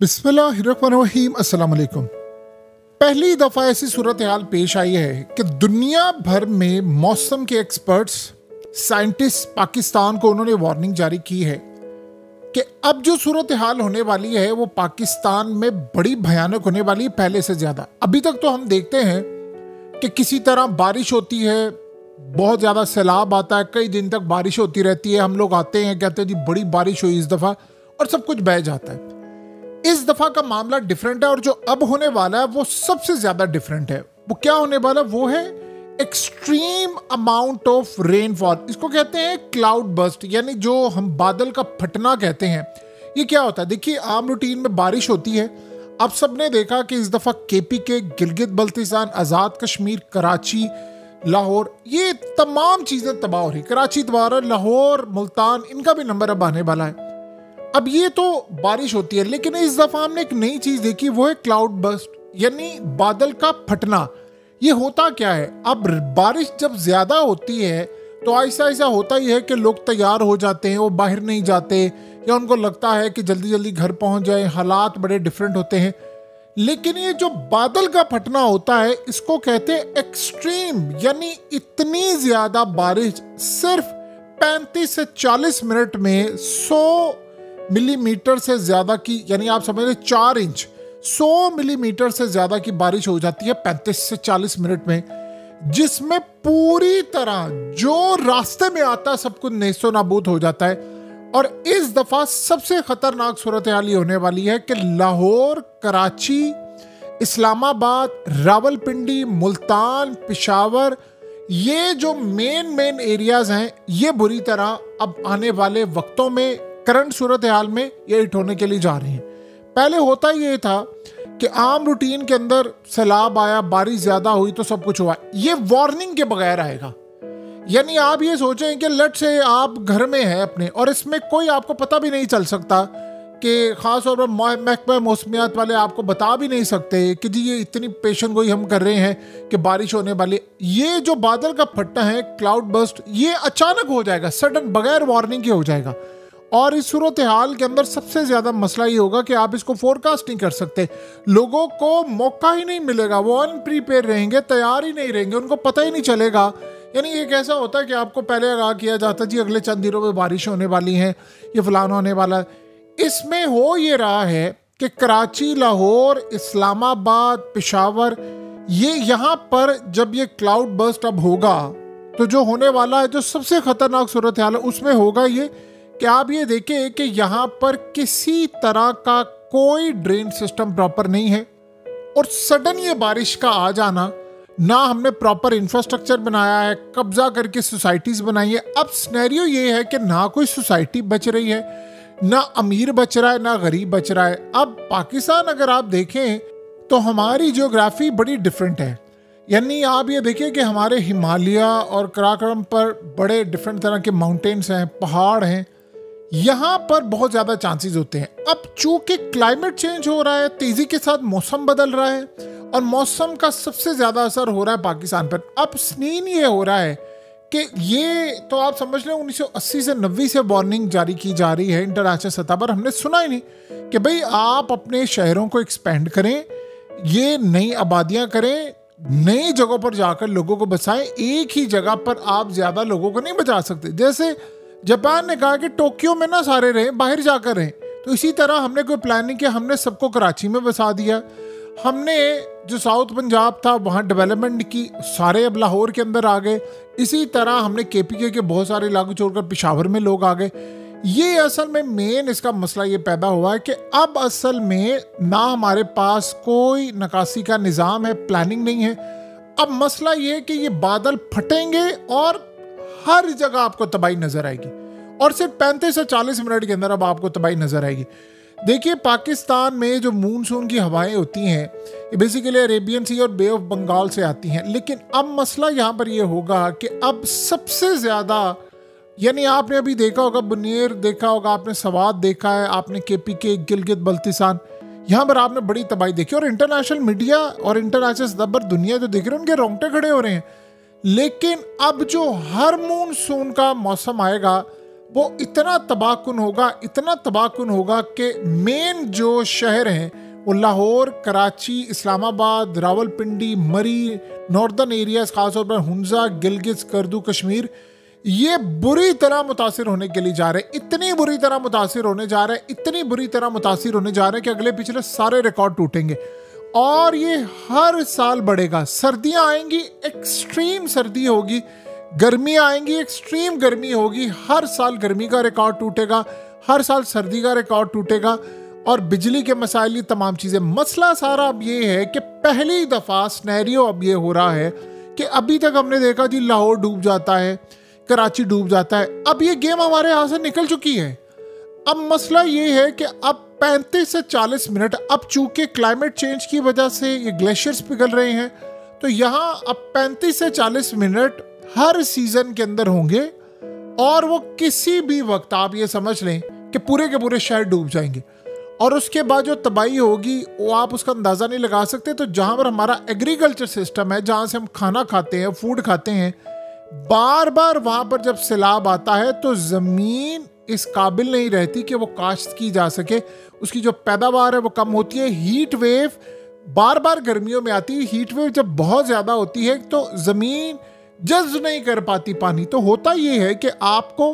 बिस्मिल्लाहिर्रहमानिर्रहीम। अस्सलाम वालेकुम। पहली दफ़ा ऐसी सूरत हाल पेश आई है कि दुनिया भर में मौसम के एक्सपर्ट्स साइंटिस्ट पाकिस्तान को उन्होंने वार्निंग जारी की है कि अब जो सूरत हाल होने वाली है वो पाकिस्तान में बड़ी भयानक होने वाली है पहले से ज़्यादा। अभी तक तो हम देखते हैं कि किसी तरह बारिश होती है, बहुत ज़्यादा सैलाब आता है, कई दिन तक बारिश होती रहती है, हम लोग आते हैं कहते हैं जी बड़ी बारिश हुई इस दफ़ा और सब कुछ बह जाता है। इस दफा का मामला डिफरेंट है और जो अब होने वाला है वो सबसे ज्यादा डिफरेंट है। वो क्या होने वाला वो है एक्सट्रीम अमाउंट ऑफ रेनफॉल। इसको कहते हैं क्लाउड बर्स्ट, यानी जो हम बादल का फटना कहते हैं। ये क्या होता है? देखिए, आम रूटीन में बारिश होती है। अब सबने देखा कि इस दफा केपी के गिलगित बल्तिस्तान, आजाद कश्मीर, कराची, लाहौर, ये तमाम चीजें तबाह हो रही। कराची दोबारा, लाहौर, मुल्तान, इनका भी नंबर अब आने वाला है। अब ये तो बारिश होती है, लेकिन इस दफा हमने एक नई चीज देखी, वो है क्लाउड बर्स्ट, यानी बादल का फटना। ये होता क्या है? अब बारिश जब ज्यादा होती है तो ऐसा ऐसा होता ही है कि लोग तैयार हो जाते हैं, वो बाहर नहीं जाते या उनको लगता है कि जल्दी जल्दी घर पहुंच जाए। हालात बड़े डिफरेंट होते हैं। लेकिन ये जो बादल का फटना होता है इसको कहते हैं एक्सट्रीम, यानी इतनी ज्यादा बारिश सिर्फ 35 से 40 मिनट में 100 मिलीमीटर से ज्यादा की, यानी आप समझ लें 4 इंच, 100 मिलीमीटर से ज्यादा की बारिश हो जाती है 35 से 40 मिनट में, जिसमें पूरी तरह जो रास्ते में आता है सब कुछ नेस्तो नाबूद हो जाता है। और इस दफा सबसे खतरनाक सूरत हाल ये होने वाली है कि लाहौर, कराची, इस्लामाबाद, रावलपिंडी, मुल्तान, पेशावर, ये जो मेन एरियाज हैं ये बुरी तरह अब आने वाले वक्तों में करंट सूरत हाल में ये हिट होने के लिए जा रही हैं। पहले होता ये था कि आम रूटीन के अंदर सैलाब आया, बारिश ज्यादा हुई तो सब कुछ हुआ। ये वार्निंग के बगैर आएगा। यानी आप ये सोचें कि लेट से आप घर में हैं अपने और इसमें कोई आपको पता भी नहीं चल सकता कि खास तौर पर महकमा मौसमियात वाले आपको बता भी नहीं सकते कि जी ये इतनी पेशन गोई हम कर रहे हैं कि बारिश होने वाली। ये जो बादल का फटना है, क्लाउड बर्स्ट, ये अचानक हो जाएगा, सडन, बगैर वार्निंग के हो जाएगा। और इस सूरत हाल के अंदर सबसे ज्यादा मसला ये होगा कि आप इसको फोरकास्ट नहीं कर सकते। लोगों को मौका ही नहीं मिलेगा, वो अनप्रिपेयर रहेंगे, तैयार ही नहीं रहेंगे, उनको पता ही नहीं चलेगा। यानी ये कैसा होता है कि आपको पहले आगाह किया जाता है जी अगले चंद दिनों में बारिश होने वाली है, ये फलाना होने वाला है। इसमें हो ये रहा है कि कराची, लाहौर, इस्लामाबाद, पेशावर, ये यहाँ पर जब ये क्लाउड बर्स्ट अब होगा तो जो होने वाला है, जो सबसे खतरनाक सूरत हाल है उसमें होगा ये कि आप ये देखें कि यहाँ पर किसी तरह का कोई ड्रेन सिस्टम प्रॉपर नहीं है और सडन ये बारिश का आ जाना, ना हमने प्रॉपर इंफ्रास्ट्रक्चर बनाया है, कब्जा करके सोसाइटीज बनाई है। अब सिनेरियो ये है कि ना कोई सोसाइटी बच रही है, ना अमीर बच रहा है, ना गरीब बच रहा है। अब पाकिस्तान अगर आप देखें तो हमारी ज्योग्राफी बड़ी डिफरेंट है। यानी आप ये देखिए कि हमारे हिमालय और कराकोरम पर बड़े डिफरेंट तरह के माउंटेन्स हैं, पहाड़ हैं, यहाँ पर बहुत ज़्यादा चांसेस होते हैं। अब चूंकि क्लाइमेट चेंज हो रहा है, तेज़ी के साथ मौसम बदल रहा है और मौसम का सबसे ज़्यादा असर हो रहा है पाकिस्तान पर। अब स्नीन ये हो रहा है कि ये तो आप समझ लें 1980 से 90 से वार्निंग जारी की जा रही है इंटरनेशनल सतह पर। हमने सुना ही नहीं कि भाई आप अपने शहरों को एक्सपेंड करें, ये नई आबादियाँ करें, नई जगहों पर जाकर लोगों को बसाएं। एक ही जगह पर आप ज़्यादा लोगों को नहीं बचा सकते। जैसे जापान ने कहा कि टोक्यो में ना सारे रहें, बाहर जाकर रहें, तो इसी तरह हमने कोई प्लानिंग किया, हमने सबको कराची में बसा दिया। हमने जो साउथ पंजाब था वहाँ डेवलपमेंट की, सारे अब लाहौर के अंदर आ गए। इसी तरह हमने केपीके के बहुत सारे इलाके छोड़कर पेशावर में लोग आ गए। ये असल में मेन इसका मसला ये पैदा हुआ है कि अब असल में ना हमारे पास कोई निकासी का निज़ाम है, प्लानिंग नहीं है। अब मसला ये है कि ये बादल फटेंगे और हर जगह आपको तबाही नजर आएगी और सिर्फ 35 से 40 मिनट के अंदर अब आपको तबाही नजर आएगी। देखिए, पाकिस्तान में जो मूनसून की हवाएं होती हैं ये बेसिकली अरेबियन सी और बे ऑफ बंगाल से आती हैं। लेकिन अब मसला यहाँ पर ये होगा कि अब सबसे ज़्यादा, यानी आपने अभी देखा होगा बुनेर, देखा होगा आपने, सवात देखा है आपने, केपी के गिलगित बल्तिस्तान, यहाँ पर आपने बड़ी तबाही देखी। और इंटरनेशनल मीडिया और इंटरनेशनल सतह पर दुनिया जो देख रहे हैं उनके रोंगटे खड़े हो रहे हैं। लेकिन अब जो हर मूनसून का मौसम आएगा वो इतना तबाहकुन होगा, इतना तबाहकुन होगा कि मेन जो शहर हैं वो लाहौर, कराची, इस्लामाबाद, रावलपिंडी, मरी, नॉर्दर्न एरियाज, खासतौर पर हुंजा, गिलगित, स्कर्दू, कश्मीर, ये बुरी तरह मुतासिर होने के लिए जा रहे हैं। इतनी बुरी तरह मुतासिर होने जा रहे हैं, इतनी बुरी तरह मुतासिर होने जा रहे हैं कि अगले पिछले सारे रिकॉर्ड टूटेंगे और ये हर साल बढ़ेगा। सर्दियां आएंगी, एक्सट्रीम सर्दी होगी, गर्मियां आएंगी, एक्सट्रीम गर्मी होगी, हर साल गर्मी का रिकॉर्ड टूटेगा, हर साल सर्दी का रिकॉर्ड टूटेगा और बिजली के मसाइल, ये तमाम चीज़ें। मसला सारा अब ये है कि पहली दफ़ा स्नैरियो अब ये हो रहा है कि अभी तक हमने देखा जी लाहौर डूब जाता है, कराची डूब जाता है, अब ये गेम हमारे यहाँ से निकल चुकी है। अब मसला ये है कि अब 35 से 40 मिनट, अब चूंकि क्लाइमेट चेंज की वजह से ये ग्लेशियर्स पिघल रहे हैं, तो यहाँ अब 35 से 40 मिनट हर सीजन के अंदर होंगे और वो किसी भी वक्त आप ये समझ लें कि पूरे के पूरे शहर डूब जाएंगे और उसके बाद जो तबाही होगी वो आप उसका अंदाज़ा नहीं लगा सकते। तो जहाँ पर हमारा एग्रीकल्चर सिस्टम है, जहाँ से हम खाना खाते हैं, फूड खाते हैं, बार बार वहाँ पर जब सैलाब आता है तो ज़मीन इस काबिल नहीं रहती कि वो काश्त की जा सके, उसकी जो पैदावार है वो कम होती है। हीट वेव बार बार गर्मियों में आती है, हीट वेव जब बहुत ज़्यादा होती है तो ज़मीन जज्ब नहीं कर पाती पानी, तो होता ये है कि आपको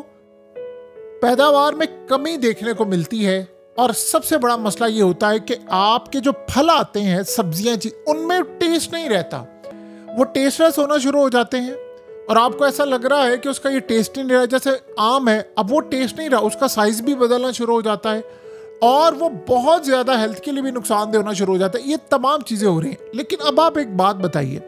पैदावार में कमी देखने को मिलती है। और सबसे बड़ा मसला ये होता है कि आपके जो फल आते हैं, सब्जियां, उनमें टेस्ट नहीं रहता, वो टेस्टलेस होना शुरू हो जाते हैं और आपको ऐसा लग रहा है कि उसका ये टेस्ट नहीं रहा। जैसे आम है, अब वो टेस्ट नहीं रहा, उसका साइज भी बदलना शुरू हो जाता है और वो बहुत ज़्यादा हेल्थ के लिए भी नुकसानदेह होना शुरू हो जाता है। ये तमाम चीज़ें हो रही हैं। लेकिन अब आप एक बात बताइए,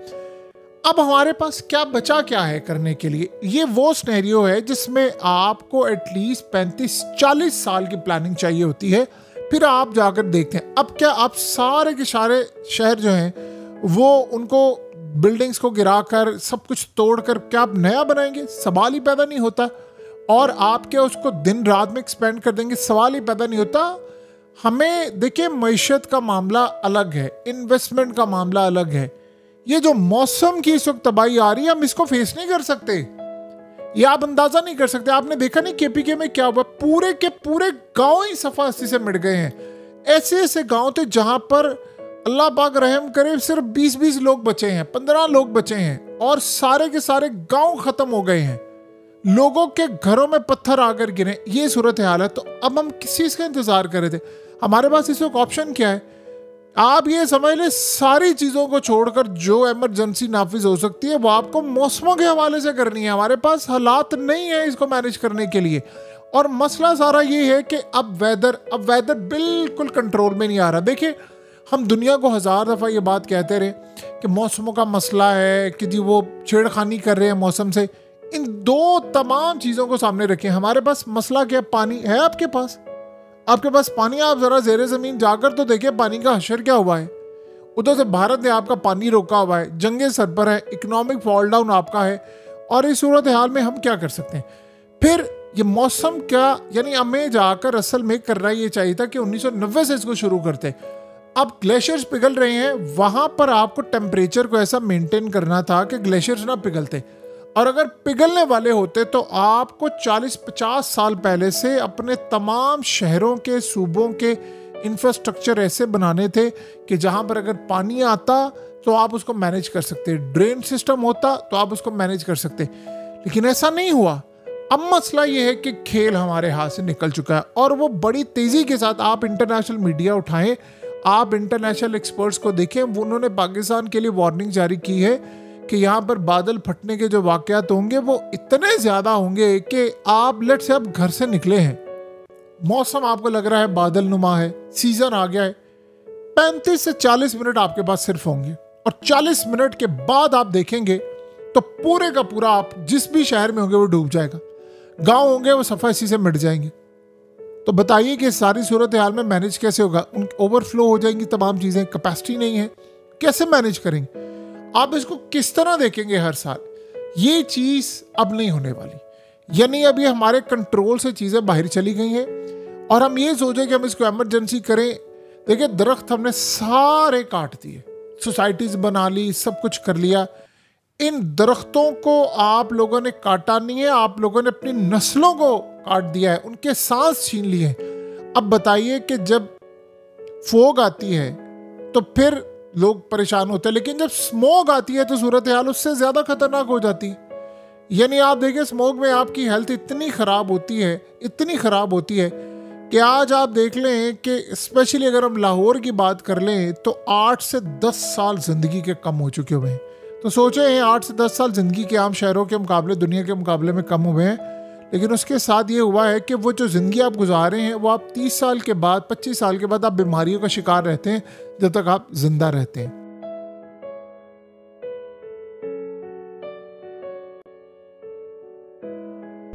अब हमारे पास क्या बचा क्या है करने के लिए? ये वो सिनेरियो है जिसमें आपको एटलीस्ट 35-40 साल की प्लानिंग चाहिए होती है, फिर आप जाकर देखते हैं। अब क्या आप सारे के सारे शहर जो हैं वो उनको बिल्डिंग्स को गिराकर सब कुछ तोड़कर क्या आप नया बनाएंगे? सवाल ही पैदा नहीं होता। और आप क्या उसको दिन रात में एक्सपेंड कर देंगे? सवाल ही पैदा नहीं होता। हमें देखिए, मईशत का मामला अलग है, इन्वेस्टमेंट का मामला अलग है। ये जो मौसम की इस वक्त तबाही आ रही है, हम इसको फेस नहीं कर सकते, ये आप अंदाजा नहीं कर सकते। आपने देखा नहीं केपीके में क्या हुआ, पूरे के पूरे गांव ही सफासी से मिट गए हैं। ऐसे ऐसे गांव थे जहां पर अल्लाह पाक रहम करे सिर्फ 20-20 लोग बचे हैं, 15 लोग बचे हैं और सारे के सारे गांव खत्म हो गए हैं। लोगों के घरों में पत्थर आकर गिरे, ये सूरत हाल है। तो अब हम किस चीज़ का इंतजार कर रहे थे? हमारे पास इस वक्त ऑप्शन क्या है? आप ये समझ लें, सारी चीज़ों को छोड़कर जो इमरजेंसी नाफिज हो सकती है वो आपको मौसमों के हवाले से करनी है। हमारे पास हालात नहीं है इसको मैनेज करने के लिए। और मसला सारा ये है कि अब वेदर बिल्कुल कंट्रोल में नहीं आ रहा। देखिए, हम दुनिया को 1000 दफ़ा ये बात कहते रहे कि मौसमों का मसला है, कि जी वो छेड़खानी कर रहे हैं मौसम से। इन दो तमाम चीज़ों को सामने रखें। हमारे पास मसला क्या? पानी है आपके पास पानी। आप ज़रा ज़ेरे ज़मीन जाकर तो देखिए पानी का हशर क्या हुआ है। उधर से भारत ने आपका पानी रोका हुआ है, जंगे सर पर है, इकोनॉमिक फॉल डाउन आपका है। और इस सूरत हाल में हम क्या कर सकते हैं? फिर ये मौसम क्या, यानी हमें जाकर असल में करना ये चाहिए था कि 1990 से इसको शुरू करते। अब ग्लेशियर्स पिघल रहे हैं, वहाँ पर आपको टेम्परेचर को ऐसा मेंटेन करना था कि ग्लेशियर्स ना पिघलते। और अगर पिघलने वाले होते तो आपको 40-50 साल पहले से अपने तमाम शहरों के, सूबों के इंफ्रास्ट्रक्चर ऐसे बनाने थे कि जहां पर अगर पानी आता तो आप उसको मैनेज कर सकते, ड्रेन सिस्टम होता तो आप उसको मैनेज कर सकते। लेकिन ऐसा नहीं हुआ। अब मसला ये है कि खेल हमारे हाथ से निकल चुका है और वो बड़ी तेज़ी के साथ, आप इंटरनेशनल मीडिया उठाएं, आप इंटरनेशनल एक्सपर्ट्स को देखें, उन्होंने पाकिस्तान के लिए वार्निंग जारी की है कि यहाँ पर बादल फटने के जो वाक़यात होंगे वो इतने ज़्यादा होंगे कि आप लेट से अब घर से निकले हैं, मौसम आपको लग रहा है बादल नुमा है, सीज़न आ गया है, 35 से 40 मिनट आपके पास सिर्फ होंगे और 40 मिनट के बाद आप देखेंगे तो पूरे का पूरा आप जिस भी शहर में होंगे वो डूब जाएगा। गांव होंगे वो सफा इसी से मिट जाएंगे। तो बताइए कि सारी सूरत हाल में मैनेज कैसे होगा? ओवरफ्लो हो जाएंगी तमाम चीज़ें, कैपेसिटी नहीं है, कैसे मैनेज करेंगे? आप इसको किस तरह देखेंगे हर साल? ये चीज़ अब नहीं होने वाली। यानी अब ये हमारे कंट्रोल से चीज़ें बाहर चली गई हैं और हम ये सोचें कि हम इसको इमरजेंसी करें। देखिए, दरख्त हमने सारे काट दिए, सोसाइटीज़ बना ली, सब कुछ कर लिया। इन दरख्तों को आप लोगों ने काटा नहीं है, आप लोगों ने अपनी नस्लों को काट दिया है, उनके सांस छीन लिए। अब बताइए कि जब फोग आती है तो फिर लोग परेशान होते हैं, लेकिन जब स्मोक आती है तो सूरत हाल उससे ज़्यादा खतरनाक हो जाती। यानी आप देखिए स्मोक में आपकी हेल्थ इतनी ख़राब होती है, इतनी ख़राब होती है कि आज आप देख लें कि स्पेशली अगर हम लाहौर की बात कर लें तो 8 से 10 साल ज़िंदगी के कम हो चुके हुए हैं। तो सोचें 8 से 10 साल ज़िंदगी के आम शहरों के मुकाबले, दुनिया के मुकाबले में कम हुए हैं। लेकिन उसके साथ ये हुआ है कि वो जो ज़िंदगी आप गुजार रहे हैं वो आप 30 साल के बाद, 25 साल के बाद आप बीमारियों का शिकार रहते हैं जब तक आप जिंदा रहते हैं।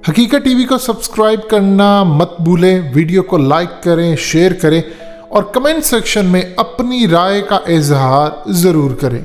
हकीकत टीवी को सब्सक्राइब करना मत भूलें, वीडियो को लाइक करें, शेयर करें और कमेंट सेक्शन में अपनी राय का इजहार ज़रूर करें।